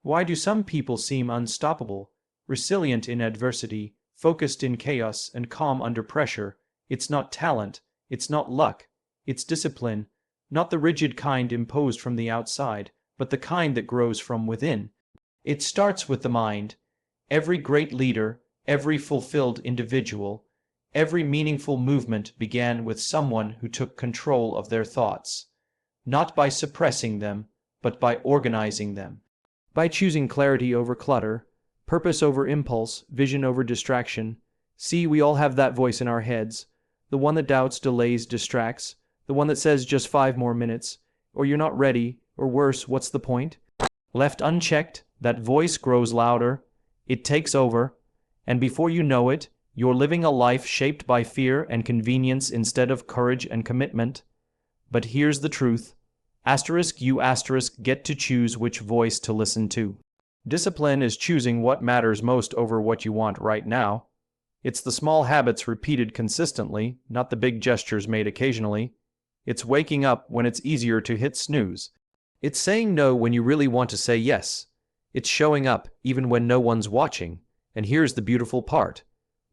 Why do some people seem unstoppable, resilient in adversity, focused in chaos, and calm under pressure? It's not talent, it's not luck, it's discipline, not the rigid kind imposed from the outside, but the kind that grows from within. It starts with the mind. Every great leader, every fulfilled individual, every meaningful movement began with someone who took control of their thoughts, not by suppressing them, but by organizing them. By choosing clarity over clutter, purpose over impulse, vision over distraction. See, we all have that voice in our heads, the one that doubts, delays, distracts, the one that says just 5 more minutes, or you're not ready, or worse, what's the point? Left unchecked, that voice grows louder, it takes over, and before you know it, you're living a life shaped by fear and convenience instead of courage and commitment. But here's the truth. You get to choose which voice to listen to. Discipline is choosing what matters most over what you want right now. It's the small habits repeated consistently, not the big gestures made occasionally. It's waking up when it's easier to hit snooze. It's saying no when you really want to say yes. It's showing up even when no one's watching. And here's the beautiful part.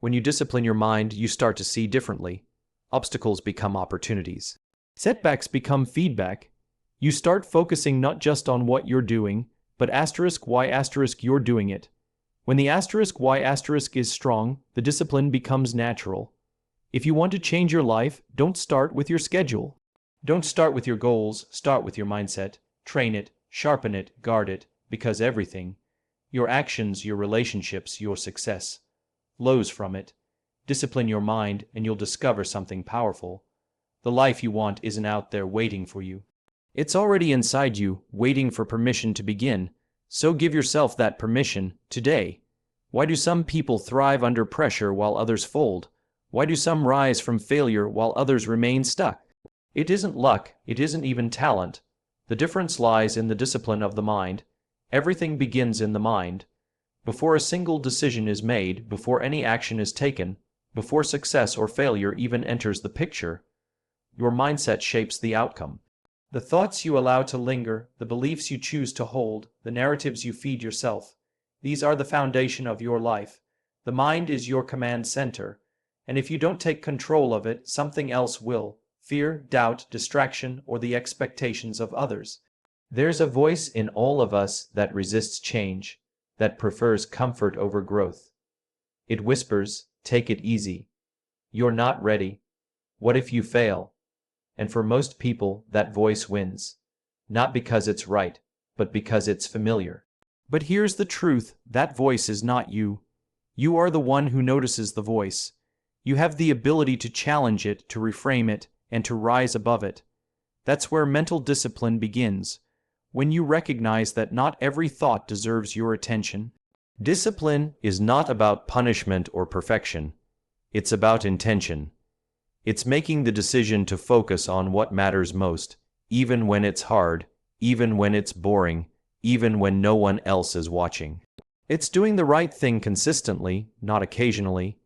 When you discipline your mind, you start to see differently. Obstacles become opportunities. Setbacks become feedback. You start focusing not just on what you're doing, but why you're doing it. When the why is strong, the discipline becomes natural. If you want to change your life, don't start with your schedule. Don't start with your goals, start with your mindset. Train it, sharpen it, guard it, because everything, your actions, your relationships, your success, flows from it. Discipline your mind and you'll discover something powerful. The life you want isn't out there waiting for you. It's already inside you, waiting for permission to begin. So give yourself that permission today. Why do some people thrive under pressure while others fold? Why do some rise from failure while others remain stuck? It isn't luck, it isn't even talent. The difference lies in the discipline of the mind. Everything begins in the mind. Before a single decision is made, before any action is taken, before success or failure even enters the picture, your mindset shapes the outcome. The thoughts you allow to linger, the beliefs you choose to hold, the narratives you feed yourself, these are the foundation of your life. The mind is your command center, and if you don't take control of it, something else will. Fear, doubt, distraction, or the expectations of others. There's a voice in all of us that resists change, that prefers comfort over growth. It whispers, take it easy. You're not ready. What if you fail? And for most people, that voice wins. Not because it's right, but because it's familiar. But here's the truth, that voice is not you. You are the one who notices the voice. You have the ability to challenge it, to reframe it, and to rise above it. That's where mental discipline begins. When you recognize that not every thought deserves your attention. Discipline is not about punishment or perfection. It's about intention. It's making the decision to focus on what matters most, even when it's hard, even when it's boring, even when no one else is watching. It's doing the right thing consistently, not occasionally.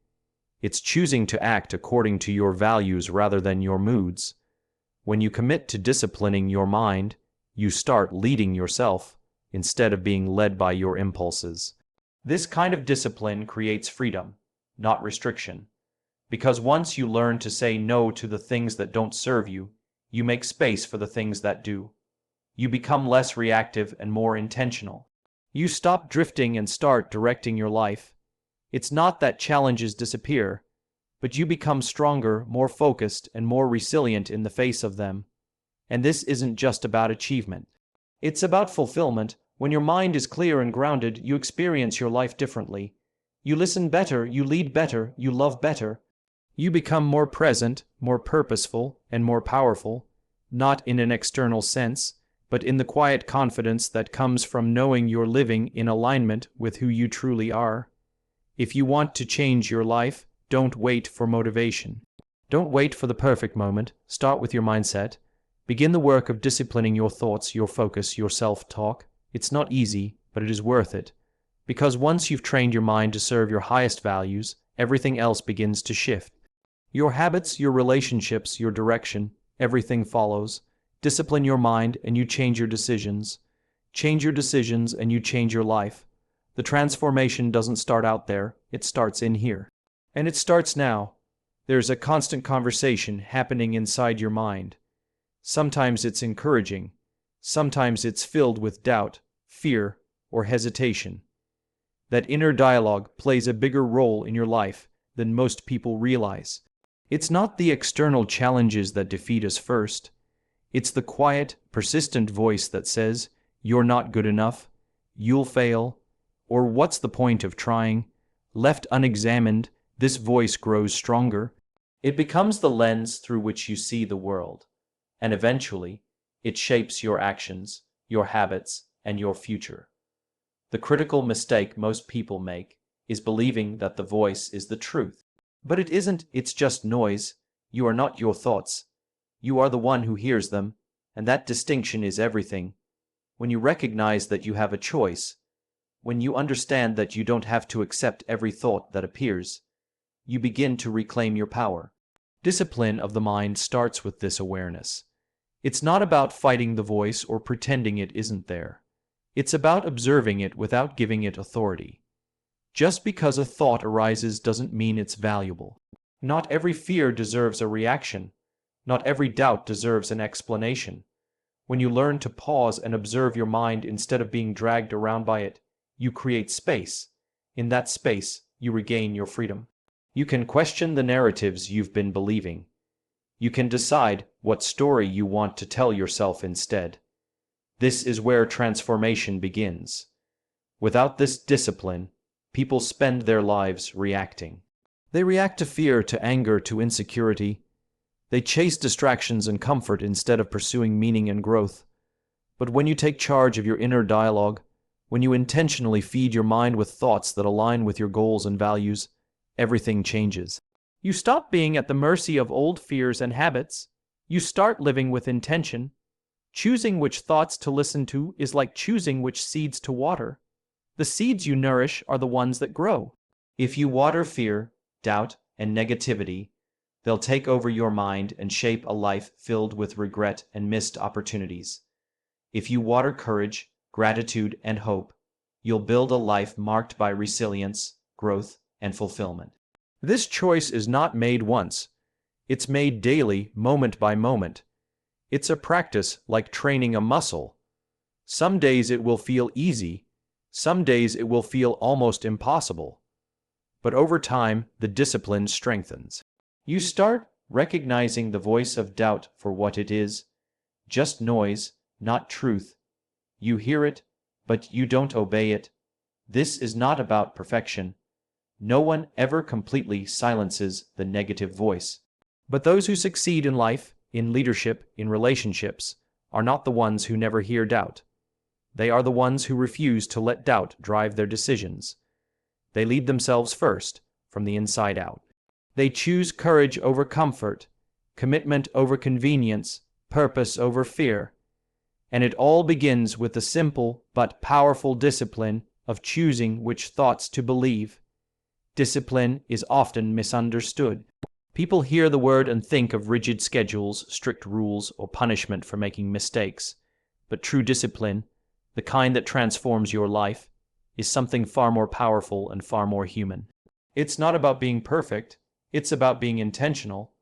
It's choosing to act according to your values rather than your moods. When you commit to disciplining your mind, you start leading yourself, instead of being led by your impulses. This kind of discipline creates freedom, not restriction. Because once you learn to say no to the things that don't serve you, you make space for the things that do. You become less reactive and more intentional. You stop drifting and start directing your life. It's not that challenges disappear, but you become stronger, more focused, and more resilient in the face of them. And this isn't just about achievement. It's about fulfillment. When your mind is clear and grounded, you experience your life differently. You listen better, you lead better, you love better. You become more present, more purposeful, and more powerful, not in an external sense, but in the quiet confidence that comes from knowing you're living in alignment with who you truly are. If you want to change your life, don't wait for motivation. Don't wait for the perfect moment. Start with your mindset. Begin the work of disciplining your thoughts, your focus, your self-talk. It's not easy, but it is worth it. Because once you've trained your mind to serve your highest values, everything else begins to shift. Your habits, your relationships, your direction, everything follows. Discipline your mind and you change your decisions. Change your decisions and you change your life. The transformation doesn't start out there, it starts in here. And it starts now. There's a constant conversation happening inside your mind. Sometimes it's encouraging. Sometimes it's filled with doubt, fear, or hesitation. That inner dialogue plays a bigger role in your life than most people realize. It's not the external challenges that defeat us first. It's the quiet, persistent voice that says, "You're not good enough," "You'll fail," or "What's the point of trying?" Left unexamined, this voice grows stronger. It becomes the lens through which you see the world, and eventually, it shapes your actions, your habits, and your future. The critical mistake most people make is believing that the voice is the truth. But it isn't, it's just noise. You are not your thoughts. You are the one who hears them, and that distinction is everything. When you recognize that you have a choice, when you understand that you don't have to accept every thought that appears, you begin to reclaim your power. Discipline of the mind starts with this awareness. It's not about fighting the voice or pretending it isn't there. It's about observing it without giving it authority. Just because a thought arises doesn't mean it's valuable. Not every fear deserves a reaction. Not every doubt deserves an explanation. When you learn to pause and observe your mind instead of being dragged around by it, you create space. In that space, you regain your freedom. You can question the narratives you've been believing. You can decide what story you want to tell yourself instead. This is where transformation begins. Without this discipline, people spend their lives reacting. They react to fear, to anger, to insecurity. They chase distractions and comfort instead of pursuing meaning and growth. But when you take charge of your inner dialogue, when you intentionally feed your mind with thoughts that align with your goals and values, everything changes. You stop being at the mercy of old fears and habits. You start living with intention. Choosing which thoughts to listen to is like choosing which seeds to water. The seeds you nourish are the ones that grow. If you water fear, doubt, and negativity, they'll take over your mind and shape a life filled with regret and missed opportunities. If you water courage, gratitude, and hope, you'll build a life marked by resilience, growth, and fulfillment. This choice is not made once. It's made daily, moment by moment. It's a practice like training a muscle. Some days it will feel easy. Some days it will feel almost impossible. But over time, the discipline strengthens. You start recognizing the voice of doubt for what it is, just noise, not truth. You hear it, but you don't obey it. This is not about perfection. No one ever completely silences the negative voice. But those who succeed in life, in leadership, in relationships, are not the ones who never hear doubt. They are the ones who refuse to let doubt drive their decisions. They lead themselves first, from the inside out. They choose courage over comfort, commitment over convenience, purpose over fear. And it all begins with the simple but powerful discipline of choosing which thoughts to believe. Discipline is often misunderstood. People hear the word and think of rigid schedules, strict rules, or punishment for making mistakes. But true discipline, the kind that transforms your life, is something far more powerful and far more human. It's not about being perfect, it's about being intentional.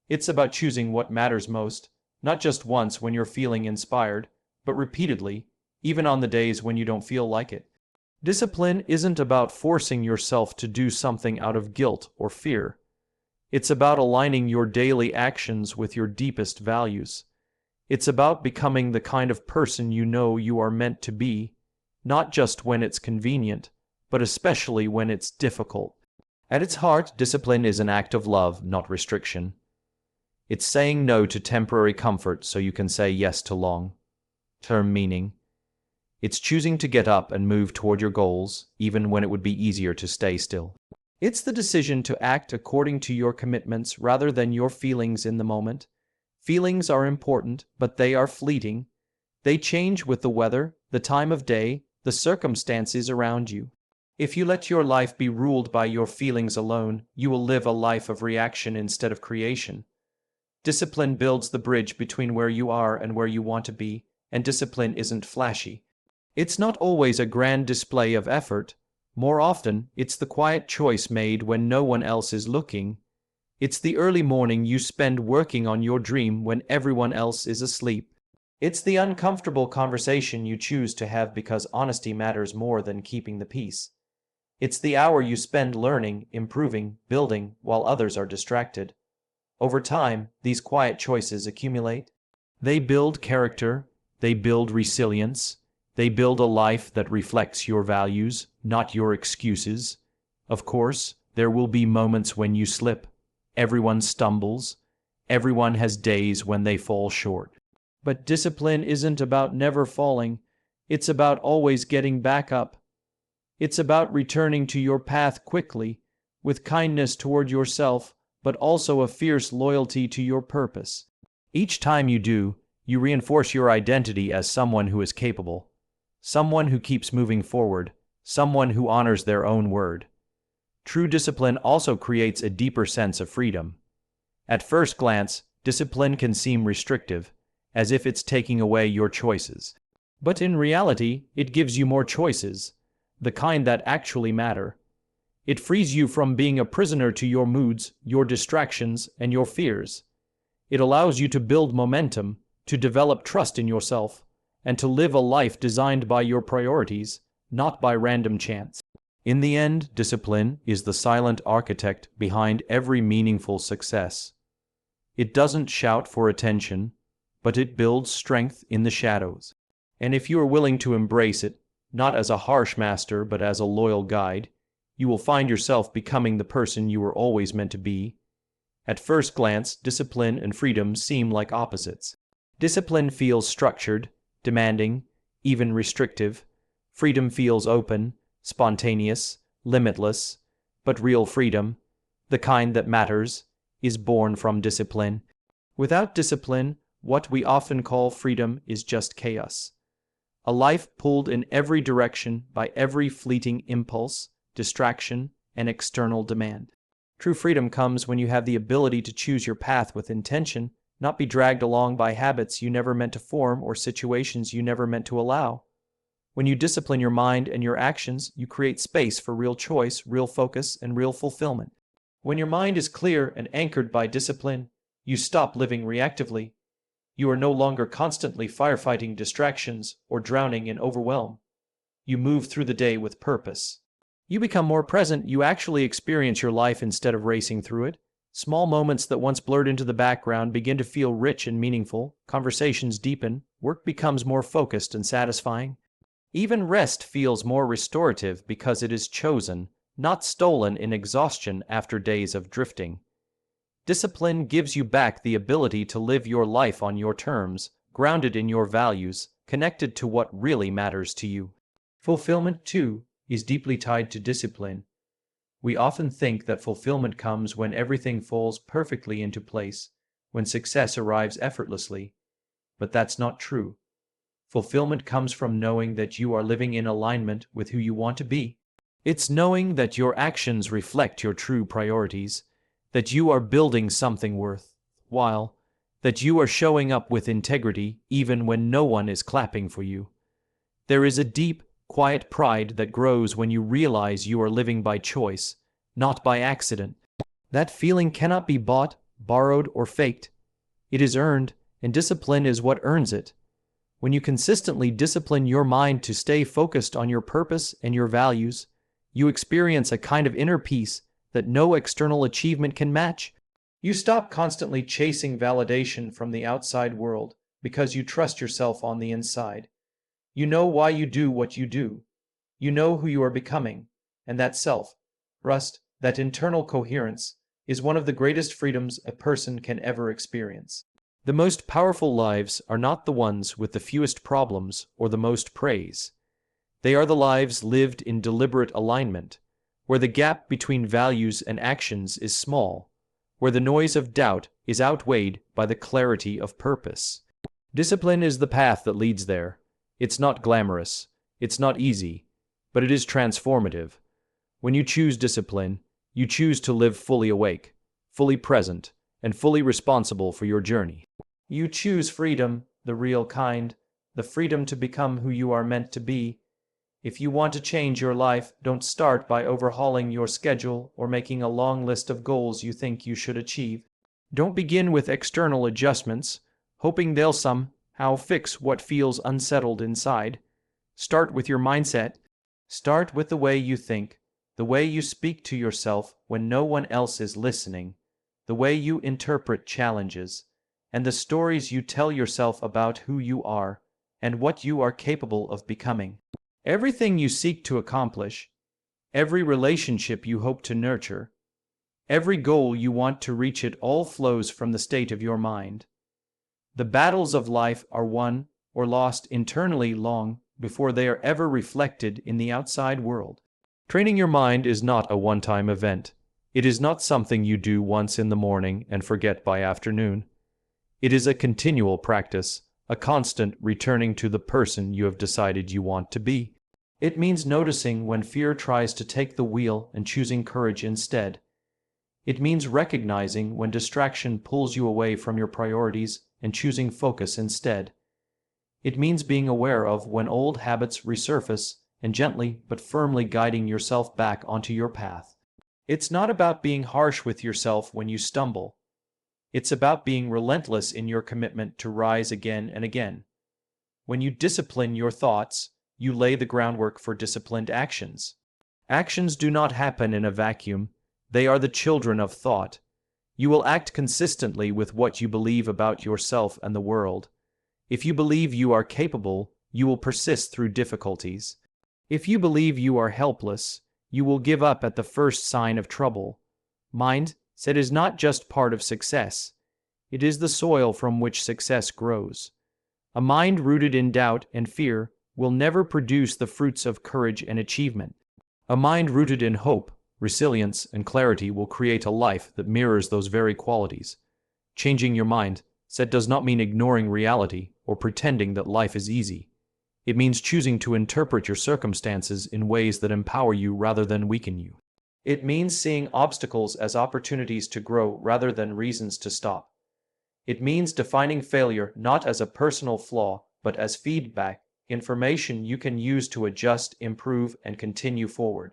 It's about choosing what matters most, not just once when you're feeling inspired, but repeatedly, even on the days when you don't feel like it. Discipline isn't about forcing yourself to do something out of guilt or fear. It's about aligning your daily actions with your deepest values. It's about becoming the kind of person you know you are meant to be, not just when it's convenient, but especially when it's difficult. At its heart, discipline is an act of love, not restriction. It's saying no to temporary comfort so you can say yes to long-term meaning. It's choosing to get up and move toward your goals, even when it would be easier to stay still. It's the decision to act according to your commitments rather than your feelings in the moment. Feelings are important, but they are fleeting. They change with the weather, the time of day, the circumstances around you. If you let your life be ruled by your feelings alone, you will live a life of reaction instead of creation. Discipline builds the bridge between where you are and where you want to be, and discipline isn't flashy. It's not always a grand display of effort. More often, it's the quiet choice made when no one else is looking. It's the early morning you spend working on your dream when everyone else is asleep. It's the uncomfortable conversation you choose to have because honesty matters more than keeping the peace. It's the hour you spend learning, improving, building while others are distracted. Over time, these quiet choices accumulate. They build character, they build resilience, they build a life that reflects your values, not your excuses. Of course, there will be moments when you slip. Everyone stumbles. Everyone has days when they fall short. But discipline isn't about never falling. It's about always getting back up. It's about returning to your path quickly, with kindness toward yourself, but also a fierce loyalty to your purpose. Each time you do, you reinforce your identity as someone who is capable, someone who keeps moving forward, someone who honors their own word. True discipline also creates a deeper sense of freedom. At first glance, discipline can seem restrictive, as if it's taking away your choices. But in reality, it gives you more choices, the kind that actually matter. It frees you from being a prisoner to your moods, your distractions, and your fears. It allows you to build momentum, to develop trust in yourself, and to live a life designed by your priorities, not by random chance. In the end, discipline is the silent architect behind every meaningful success. It doesn't shout for attention, but it builds strength in the shadows. And if you are willing to embrace it, not as a harsh master but as a loyal guide, you will find yourself becoming the person you were always meant to be. At first glance, discipline and freedom seem like opposites. Discipline feels structured, demanding, even restrictive. Freedom feels open, spontaneous, limitless. But real freedom, the kind that matters, is born from discipline. Without discipline, what we often call freedom is just chaos. A life pulled in every direction by every fleeting impulse, distraction, and external demand. True freedom comes when you have the ability to choose your path with intention, not be dragged along by habits you never meant to form or situations you never meant to allow. When you discipline your mind and your actions, you create space for real choice, real focus, and real fulfillment. When your mind is clear and anchored by discipline, you stop living reactively. You are no longer constantly firefighting distractions or drowning in overwhelm. You move through the day with purpose. You become more present. You actually experience your life instead of racing through it. Small moments that once blurred into the background begin to feel rich and meaningful. Conversations deepen. Work becomes more focused and satisfying. Even rest feels more restorative because it is chosen, not stolen in exhaustion after days of drifting. Discipline gives you back the ability to live your life on your terms, grounded in your values, connected to what really matters to you. Fulfillment, too, is deeply tied to discipline. We often think that fulfillment comes when everything falls perfectly into place, when success arrives effortlessly. But that's not true. Fulfillment comes from knowing that you are living in alignment with who you want to be. It's knowing that your actions reflect your true priorities, that you are building something worthwhile, that you are showing up with integrity even when no one is clapping for you. There is a deep, quiet pride that grows when you realize you are living by choice, not by accident. That feeling cannot be bought, borrowed, or faked. It is earned, and discipline is what earns it. When you consistently discipline your mind to stay focused on your purpose and your values, you experience a kind of inner peace that no external achievement can match. You stop constantly chasing validation from the outside world because you trust yourself on the inside. You know why you do what you do. You know who you are becoming, and that self-trust, that internal coherence, is one of the greatest freedoms a person can ever experience. The most powerful lives are not the ones with the fewest problems or the most praise. They are the lives lived in deliberate alignment, where the gap between values and actions is small, where the noise of doubt is outweighed by the clarity of purpose. Discipline is the path that leads there. It's not glamorous, it's not easy, but it is transformative. When you choose discipline, you choose to live fully awake, fully present, and fully responsible for your journey. You choose freedom, the real kind, the freedom to become who you are meant to be. If you want to change your life, don't start by overhauling your schedule or making a long list of goals you think you should achieve. Don't begin with external adjustments, hoping they'll somehow fix what feels unsettled inside. Start with your mindset. Start with the way you think, the way you speak to yourself when no one else is listening, the way you interpret challenges, and the stories you tell yourself about who you are and what you are capable of becoming. Everything you seek to accomplish, every relationship you hope to nurture, every goal you want to reach, it all flows from the state of your mind. The battles of life are won or lost internally long before they are ever reflected in the outside world. Training your mind is not a one-time event. It is not something you do once in the morning and forget by afternoon. It is a continual practice, a constant returning to the person you have decided you want to be. It means noticing when fear tries to take the wheel and choosing courage instead. It means recognizing when distraction pulls you away from your priorities and choosing focus instead. It means being aware of when old habits resurface and gently but firmly guiding yourself back onto your path. It's not about being harsh with yourself when you stumble. It's about being relentless in your commitment to rise again and again. When you discipline your thoughts, you lay the groundwork for disciplined actions. Actions do not happen in a vacuum. They are the children of thought. You will act consistently with what you believe about yourself and the world. If you believe you are capable, you will persist through difficulties. If you believe you are helpless, you will give up at the first sign of trouble. Mindset is not just part of success. It is the soil from which success grows. A mind rooted in doubt and fear will never produce the fruits of courage and achievement. A mind rooted in hope, resilience, and clarity will create a life that mirrors those very qualities. Changing your mindset does not mean ignoring reality or pretending that life is easy. It means choosing to interpret your circumstances in ways that empower you rather than weaken you. It means seeing obstacles as opportunities to grow rather than reasons to stop. It means defining failure not as a personal flaw, but as feedback, information you can use to adjust, improve, and continue forward.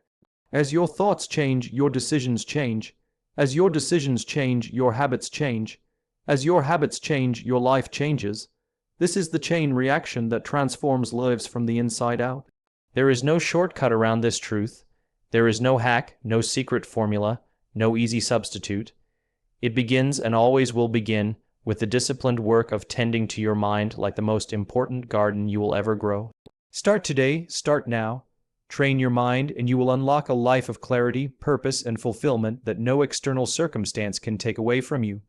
As your thoughts change, your decisions change. As your decisions change, your habits change. As your habits change, your life changes. This is the chain reaction that transforms lives from the inside out. There is no shortcut around this truth. There is no hack, no secret formula, no easy substitute. It begins and always will begin with the disciplined work of tending to your mind like the most important garden you will ever grow. Start today, start now. Train your mind and you will unlock a life of clarity, purpose, and fulfillment that no external circumstance can take away from you.